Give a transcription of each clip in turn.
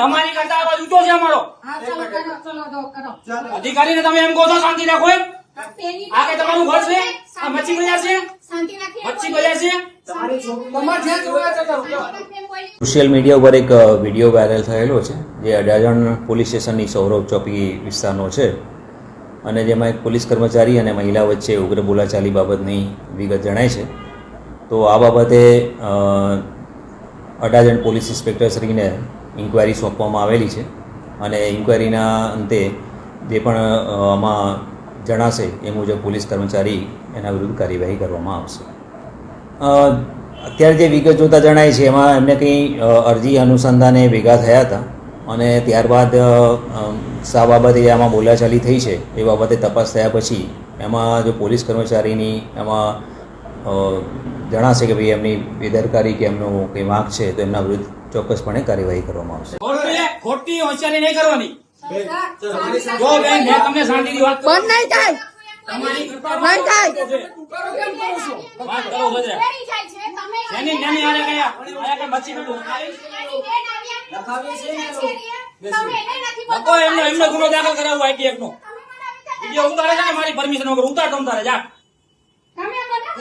તમારી કરતા આવાજ ઊંચો છે અમારો. અધિકારીને તમે એમ કહો છો શાંતિ રાખો એમ? આ કે તમારું ઘર છે? આ મચ્છી બજાર છે? મચ્છી બજાર છે? સોશિયલ મીડિયા ઉપર એક વિડીયો વાયરલ થયેલો છે જે અડાજણ પોલીસ સ્ટેશનની સૌરભ ચોકી વિસ્તારનો છે અને જેમાં એક પોલીસ કર્મચારી અને મહિલા વચ્ચે ઉગ્ર બોલાચાલી બાબતની વિગત જણાય છે. તો આ બાબતે અડાજણ પોલીસ ઇન્સ્પેક્ટરશ્રીને ઇન્ક્વાયરી સોંપવામાં આવેલી છે અને ઇન્ક્વાયરીના અંતે જે પણ આમાં જણાશે એ મુજબ પોલીસ કર્મચારી એના વિરુદ્ધ કાર્યવાહી કરવામાં આવશે. અત્યારે જે વિગત જોતા જણાય છે એમાં એમને કંઈ અરજી અનુસંધાને ભેગા થયા હતા અને ત્યારબાદ શા બાબતે આમાં બોલાચાલી થઈ છે એ બાબતે તપાસ થયા પછી એમાં જો પોલીસ કર્મચારીની એમાં જણાશે કે ભાઈ એમની બેદરકારી કે એમનો કંઈ વાંક છે તો એમના વિરુદ્ધ ચોક્કસપણે કાર્યવાહી કરવામાં આવશે. ખોટી હોશિયારી નહીં કરવાની. જો બેન મેં તમને શાંતિથી વાત બંધ નહીં થાય. તમારી કરતા નહીં થાય. વાત કરો બધે. એની નાની આરે ગયા આયા કે મચ્છી નતું લખો એમનો ગુનો દાખલ કરાવવો આઈટી એકનો. વિડિયો ઉતારે છે ને મારી પરમિશન વગર ઉતાર તમ તારે જા.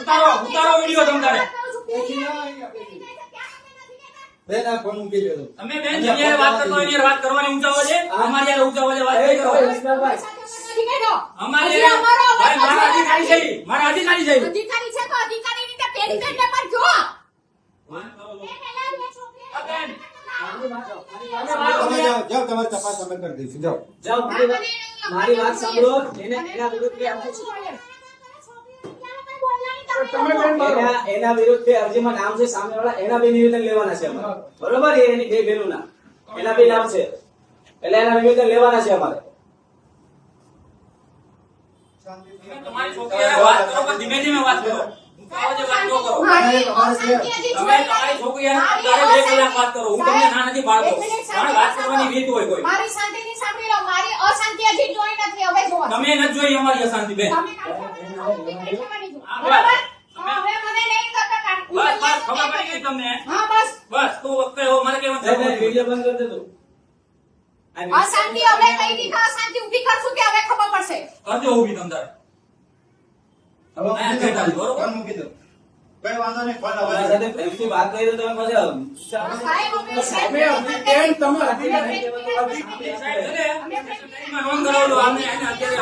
ઉતારો વિડિયો તમ તારે. બેન આ ફોન મૂકી દેજો. તમે બેન જેની વાત કરતો હોય એની વાત કરવાની ઊંચા અવાજે અમારી યાર ઊંચા અવાજે વાત નહીં કરો. અમારી ભાઈ મારા અધિકારી છે મારા અધિકારી છે અધિકારી છે તો અધિકારી રીતે પેડી પેડ પર જો. જાઓ તમારી તપાસ અમે કરી દઈશું. જાઓ જાઓ મારી વાત સાંભળો. એના વિરુદ્ધ એના વિરુદ્ધ બે અરજીમાં નામ છે સામેવાળા એના બે નિવેદન લેવાના છે અમારે. બરોબર? એની બે બહેનોના એના બે નામ છે એટલે એના નિવેદન લેવાના છે અમારે. તમારી છોકરીએ વાત કરો પણ ધીમે ધીમે વાત કરો. અવાજે વાત ન કરો. તમે તમારી છોકરીએ તારે 2 કલાક વાત કરો. હું તમને ના નથી પાડતો પણ વાત કરવાની રીત હોય કોઈ. મારી શાંતિથી સાંભળી લો. મારી અશાંતિ હજી જોઈ નથી. હવે જો તમે નથી જોઈ અમારી અશાંતિ બેન. તમે બરાબર? હવે મને નહીં કરતા બસ ખબર પડી ગઈ તમને. હા બસ બસ તો વખતે મારે કેવું છે વિડીયો બંધ કરી દેજો. અશાંતિ હવે કઈ દીધા. અશાંતિ ઊભી કરશું કે હવે ખબર પડશે. કરજો ઊભી તમ તારે. ફોન મૂકી દો. કઈ વાંધો નહીં. ફોન તમારા આવે સાથે પ્રેમથી વાત કરી તો તમે પછી સાહેબ નોંધ કરાવજો આમને અત્યારે